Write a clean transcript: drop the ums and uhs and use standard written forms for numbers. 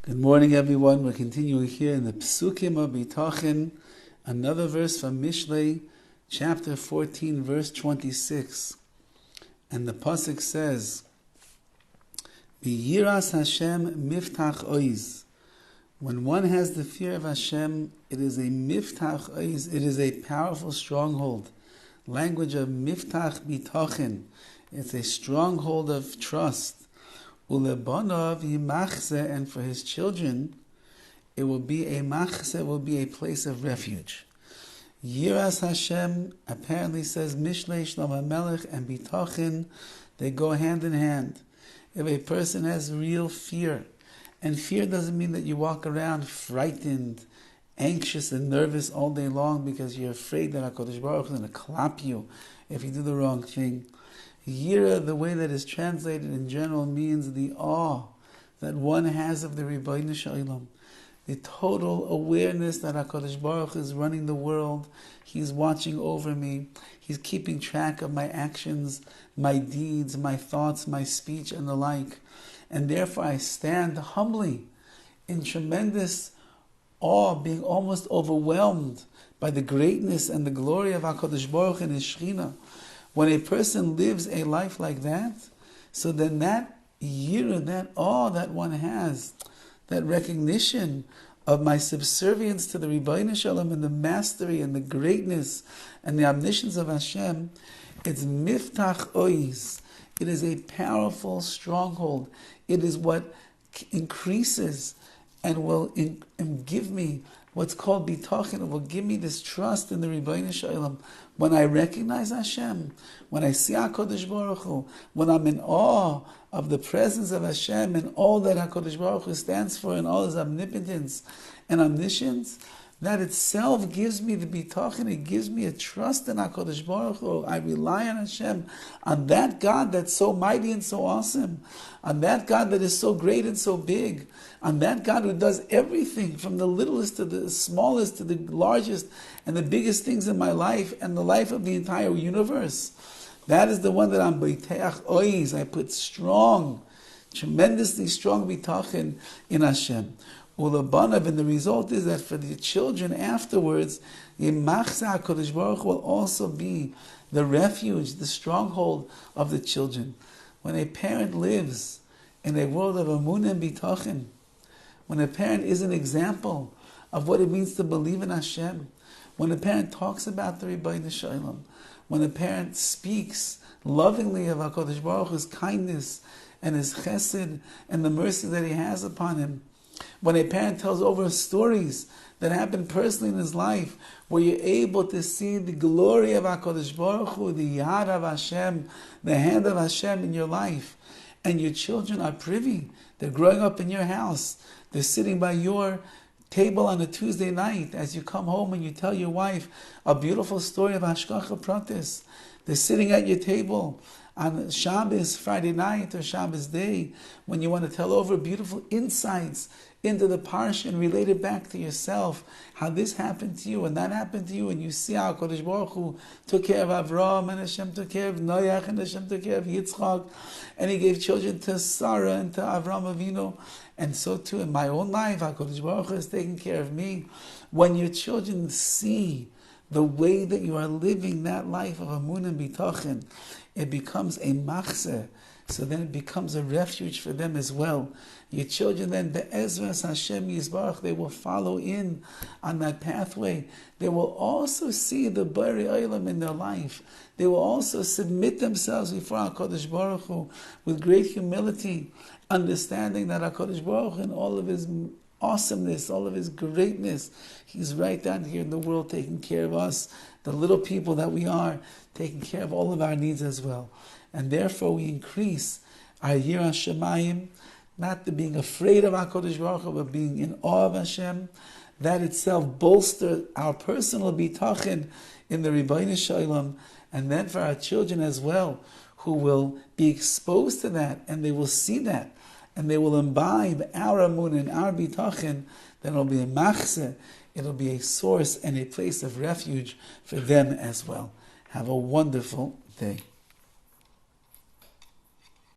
Good morning, everyone. We're continuing here in the Psukim of Bitachon, another verse from Mishlei, chapter 14, verse 26. And the pasuk says, B'yiras Hashem miftach oiz. When one has the fear of Hashem, it is a miftach oiz, it is a powerful stronghold. Language of miftach bitachon. It's a stronghold of trust. Ulebanav yimachze, and for his children, it will be a machze, it will be a place of refuge. Yiras Hashem apparently says Mishlei Shlomo HaMelech and Bitachon, they go hand in hand. If a person has real fear, and fear doesn't mean that you walk around frightened, anxious and nervous all day long because you're afraid that HaKadosh Baruch Hu is going to clap you if you do the wrong thing. Yira, the way that is translated in general, means the awe that one has of the Rabbi Shalom, the total awareness that HaKadosh Baruch Hu is running the world. He's watching over me. He's keeping track of my actions, my deeds, my thoughts, my speech, and the like. And therefore I stand humbly in tremendous awe, being almost overwhelmed by the greatness and the glory of HaKadosh Baruch Hu and His Shekhinah. When a person lives a life like that, so then that yira, that awe that one has, that recognition of my subservience to the Rabbi Shalom and the mastery and the greatness and the omniscience of Hashem, it's miftach oiz. It is a powerful stronghold. It is what increases and will give me what's called bitachon. It will give me this trust in the Rabbi Shalom. When I recognize Hashem, when I see HaKadosh Baruch Hu, when I'm in awe of the presence of Hashem and all that HaKadosh Baruch Hu stands for and all His omnipotence and omniscience, that itself gives me the bitachon. It gives me a trust in HaKadosh Baruch Hu. I rely on Hashem, on that God that's so mighty and so awesome, on that God that is so great and so big, on that God who does everything from the littlest to the smallest to the largest and the biggest things in my life and the life of the entire universe. That is the one that I'm beiteach oiz. I put strong, tremendously strong bitachon in Hashem. Ulabanav, and the result is that for the children afterwards, Yimachza HaKadosh Baruch Hu will also be the refuge, the stronghold of the children. When a parent lives in a world of amunah and bitachon, when a parent is an example of what it means to believe in Hashem, when a parent talks about the Rabbi Shalom, when a parent speaks lovingly of HaKadosh Baruch Hu's kindness and His chesed and the mercy that He has upon him, when a parent tells over stories that happened personally in his life, where you're able to see the glory of HaKadosh Baruch Hu, the yad of Hashem, the hand of Hashem in your life, and your children are privy, they're growing up in your house, they're sitting by your table on a Tuesday night as you come home and you tell your wife a beautiful story of Hashgacha Pratis. They're sitting at your table on Shabbos, Friday night or Shabbos day, when you want to tell over beautiful insights into the parsha and relate it back to yourself, how this happened to you and that happened to you, and you see how HaKadosh Baruch Hu took care of Avraham and Hashem took care of Noach and Hashem took care of Yitzchak, and He gave children to Sarah and to Avraham Avinu, and so too in my own life, HaKadosh Baruch Hu has taken care of me. When your children see the way that you are living that life of amunah and bitachon, it becomes a machzeh. So then it becomes a refuge for them as well. Your children then, be'ezras Hashem Yisbarach, they will follow in on that pathway. They will also see the Bari Olam in their life. They will also submit themselves before HaKadosh Baruch Hu with great humility, understanding that HaKadosh Baruch Hu in all of His awesomeness, all of His greatness, He's right down here in the world taking care of us, the little people that we are, taking care of all of our needs as well. And therefore we increase our Yiras Shamayim, not the being afraid of HaKadosh Baruch Hu, but being in awe of Hashem. That itself bolsters our personal bitachon in the Rabbi Shalom, and then for our children as well, who will be exposed to that, and they will see that, and they will imbibe our amun and our bitachon, then it will be a machzeh, it will be a source and a place of refuge for them as well. Have a wonderful day.